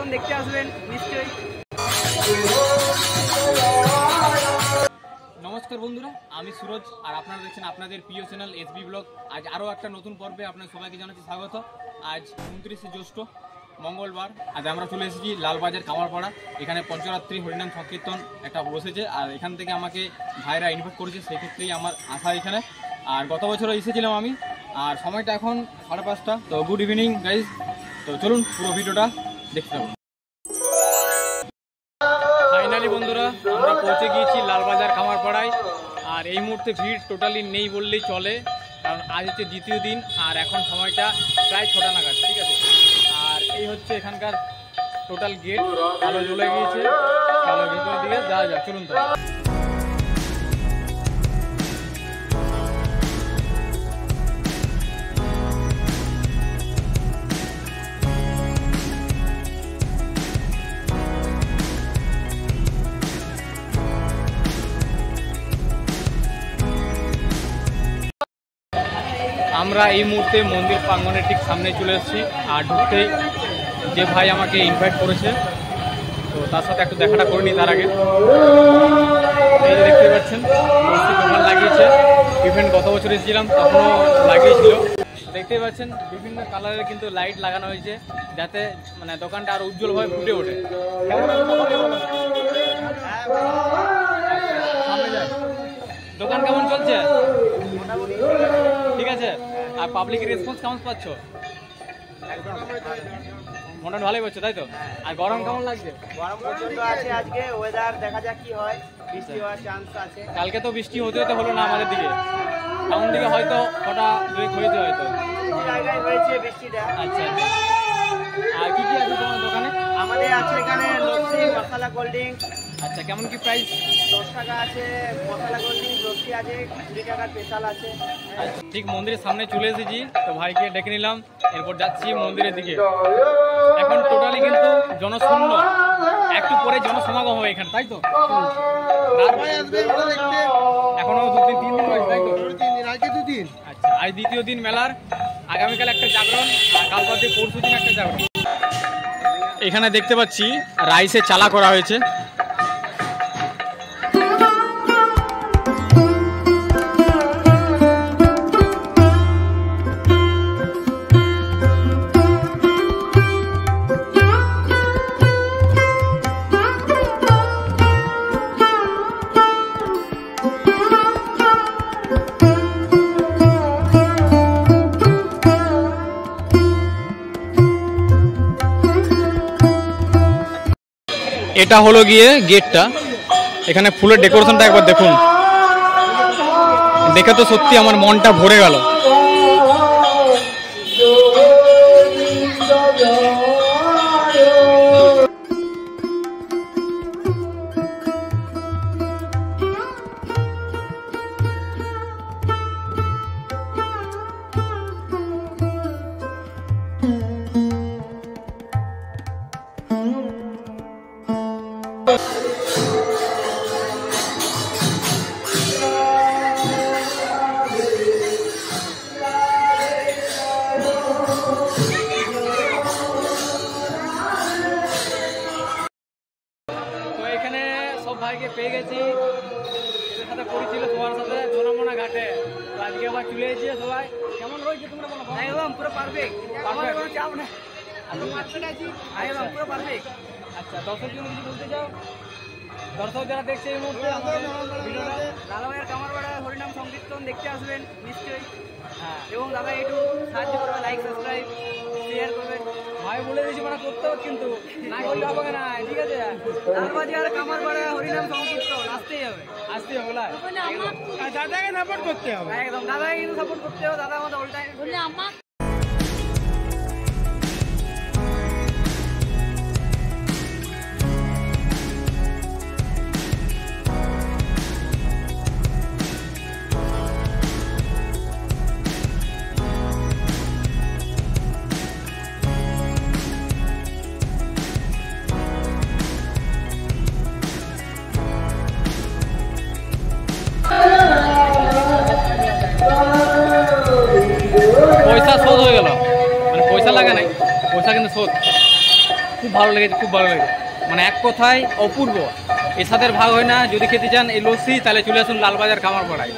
সংকীর্তন দেখতে আসবেন নিশ্চয়ই। নমস্কার বন্ধুরা, আমি সুরজ আর আপনারা দেখছেন আপনাদের প্রিয় চ্যানেল এসবি ব্লগ। আজ আরও একটা নতুন পর্বে আপনাদের সবাইকে জানাচ্ছি স্বাগত। আজ 29শে জ্যৈষ্ঠ মঙ্গলবার। আজ আমরা চলে এসেছি লালবাজার কামারপাড়া। এখানে পঞ্চরাত্রি হরিনাম সংকীর্তন একটা বসেছে, আর এখান থেকে আমাকে ভাইরা ইনভাইট করেছে, সেক্ষেত্রেই আমার আসা এখানে। আর গত বছরও এসেছিলাম আমি, আর সময়টা এখন 5:30। তো গুড ইভিনিং গাইজ। তো চলুন পুরো ভিডিওটা দেখতে হবে। ফাইনালি বন্ধুরা আমরা পৌঁছে গিয়েছি লালবাজার কামারপাড়ায়। আর এই মুহূর্তে ভিড় টোটালি নেই বললেই চলে, কারণ আজ হচ্ছে দ্বিতীয় দিন আর এখন সময়টা প্রায় 6টা নাগাদ, ঠিক আছে। আর এই হচ্ছে এখানকার টোটাল গেট, আলো জ্বলে গিয়েছে। চলো ভিতরের দিকে যাওয়া যাক, চলুন তো। আমরা এই মুহূর্তে মন্দির প্রাঙ্গণের ঠিক সামনে চলে এসেছি। আর ঢুকতেই যে ভাই আমাকে ইনভাইট করেছে, তো তার সাথে একটু দেখাটা করিনি তার আগে। এই যে দেখতে পাচ্ছেন দোকান লাগিয়েছে, ইভেন্ট গত বছর এসেছিলাম তখনও লাগিয়েছিল। দেখতে পাচ্ছেন বিভিন্ন কালারের কিন্তু লাইট লাগানো হয়েছে, যাতে মানে দোকানটা আরো উজ্জ্বলভাবে ফুটে ওঠে। দোকান কেমন চলছে? ঠিক আছে। আর পাবলিকের রেসপন্স কেমন পাচ্ছ? মোটামুটি ভালোই পাচ্ছ, তাই তো? আর গরম কেমন লাগছে? গরম প্রচন্ড আছে আজকে, ওয়েদার দেখা যাক কি হয়, বৃষ্টি হওয়ার চান্স আছে। কালকে তো বৃষ্টি হতে হতে হলো না আমাদের দিকে, টাউন দিকে হয়তো কটা দুই হয়েছে হয়তো, জায়গায় হয়েছে বৃষ্টিটা। আচ্ছা। আর কি কি আছে তোমার দোকানে? আমাদের আছে এখানে লস্যি, মশলা কোল্ড ড্রিঙ্ক। আচ্ছা, কেমন কি প্রাইস? 10 টাকা আছে মশলা কোল্ড ড্রিঙ্ক, লস্যি আছে 20 টাকার স্পেশাল আছে। আচ্ছা, ঠিক মন্দিরের সামনে চলে এসেছি, তো ভাইকে ডেকে নিলাম, এরপর যাচ্ছি মন্দিরের দিকে। এখন টোটালি কিন্তু জনশূন্য, একটু পরে জনসমাগম হবে এখানে, তাই তো? এখনো 2-3 দিন রয়েছে, তাই তো? আচ্ছা, আজ দ্বিতীয় দিন মেলার। আগামীকাল একটা জাগরণ, আর কাল বাদে পরশু দিন একটা জাগরণ। এখানে দেখতে পাচ্ছি রাইসের চালা করা হয়েছে। এটা হলো গিয়ে গেটটা। এখানে ফুলের ডেকোরেশনটা একবার দেখুন, দেখে তো সত্যি আমার মনটা ভরে গেল। ভাইকে পেয়ে গেছি, এদের সাথে পরিচিত সবার সাথে জনমনা ঘাটে। আজকে আবার চলে এসেছে সবাই। কেমন রয়েছে তোমরা বলো? একদম পুরো পারফেক্ট, আমার কোনো চাপ নেই, আমি মার্কেটে আছি, একদম পুরো পারফেক্ট। আচ্ছা, দর্শক জন্য কিছু বলতে চাও? দর্শক যারা দেখছে এই মুহূর্তে আমাদের ভিডিওটা, লালবাজার কামারপাড়া হরিনাম সংকীর্তন দেখতে আসবেন নিশ্চয়ই। হ্যাঁ, এবং দাদা একটু সাহায্য করবে, লাইক সাবস্ক্রাইব শেয়ার করবেন। ভাই বলে দিয়েছি মানে করতে হবে, কিন্তু না করলে হবে না, ঠিক আছে? লালবাজার কামারপাড়া হরিনাম সংকীর্তন আসতেই হবে, আসতেই হবে। দাদাকে সাপোর্ট করতে হবে, একদম দাদাকে কিন্তু সাপোর্ট করতে হবে। দাদা আমাদের অল টাইম পয়সা শোধ হয়ে গেল, মানে পয়সা লাগে নাই, পয়সা কিন্তু শোধ। খুব ভালো লেগেছে, খুব ভালো লেগেছে। মানে এক কথায় অপূর্ব, এর সাথে ভাগ হয় না। যদি খেতে চান এই লস্যি, তাহলে চলে আসুন লালবাজার কামারপাড়ায়।